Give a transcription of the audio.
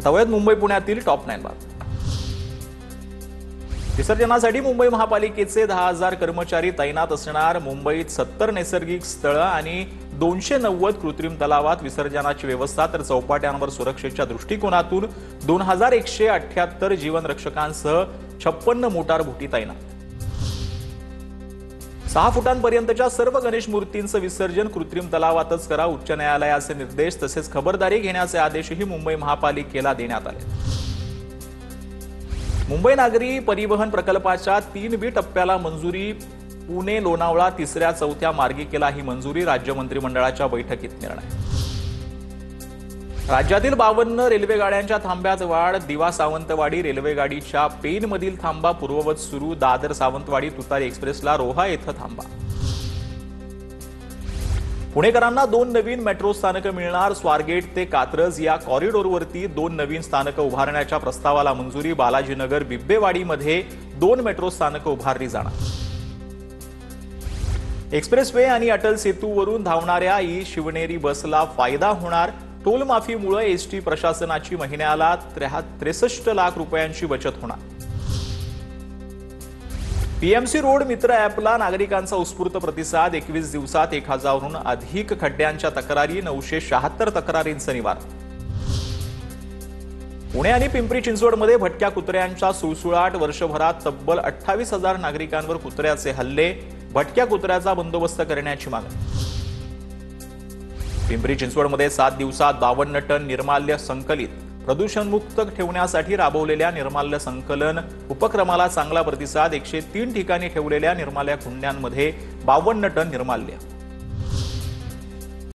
तवयत मुंबई पुण्यातील टॉप 9 बातम्या। विसर्जनासाठी मुंबई महापालिकेचे 10,000 कर्मचारी तैनात असणार। मुंबईत 70 नैसर्गिक स्थळ आणि 290 कृत्रिम तलावात विसर्जनाची व्यवस्था, तर चौपाट्यांवर सुरक्षेच्या दृष्टिकोनातून 2178 जीवन रक्षकांसह 56 मोटार बोटी तैनात। 6 फुटांपर्यंतच्या सर्व गणेश मूर्तींचं विसर्जन कृत्रिम तलावातच करा, उच्च न्यायालयाचे निर्देश। तसेच खबरदारी घेण्याचे आदेशही मुंबई महापालिकेला देण्यात आले। मुंबई नागरी परिवहन प्रकल्पाच्या 3B टप्प्याला मंजुरी। पुणे लोणावळा 3ऱ्या 4थ्या मार्गिकेला ही मंजुरी। राज्य मंत्रिमंडळाच्या बैठकीत निर्णय। राज्यातील 52 रेल्वे गाड्यांच्या थांब्यात वाढ। दिवा सावंतवाडी रेल्वेगाडीच्या पेनमधील थांबा पूर्ववत सुरू। दादर सावंतवाडी तुतारी एक्सप्रेसला रोहा येथे थांबा। पुणेकरांना 2 नवीन मेट्रो स्थानकं मिळणार। स्वारगेट ते कात्रज या कॉरिडॉरवरती 2 नवीन स्थानकं उभारण्याच्या प्रस्तावाला मंजुरी। बालाजीनगर बिब्बेवाडीमध्ये 2 मेट्रो स्थानकं उभारली जाणार। एक्सप्रेसवे आणि अटल सेतूवरून धावणाऱ्या शिवनेरी बसला फायदा होणार। टोल माफीमुळे एसटी प्रशासनाची महिन्याला 63 लाख रुपयांची बचत होणार। पीएमसी रोड मित्र ॲपला नागरिकांचा उत्स्फूर्त प्रतिसाद। 21 दिवसात 1000हून अधिक खड्ड्यांच्या तक्रारी, 976 तक्रारींचं निवारण। पुणे आणि पिंपरी चिंचवडमध्ये भटक्या कुत्र्यांच्या सुळसुळाट। वर्षभरात तब्बल 28,000 नागरिकांवर कुत्र्याचे हल्ले। भटक्या कुत्र्याचा बंदोबस्त करण्याची मागणी। पिंपरी चिंचवडमध्ये 7 दिवसात 52 टन निर्माल्य संकलित। प्रदूषणमुक्त ठेवण्यासाठी राबवलेल्या निर्माल्य संकलन उपक्रमाला चांगला प्रतिसाद। 103 ठिकाणी ठेवलेल्या निर्माल्य कुंड्यांमध्ये 52 टन निर्माल्य।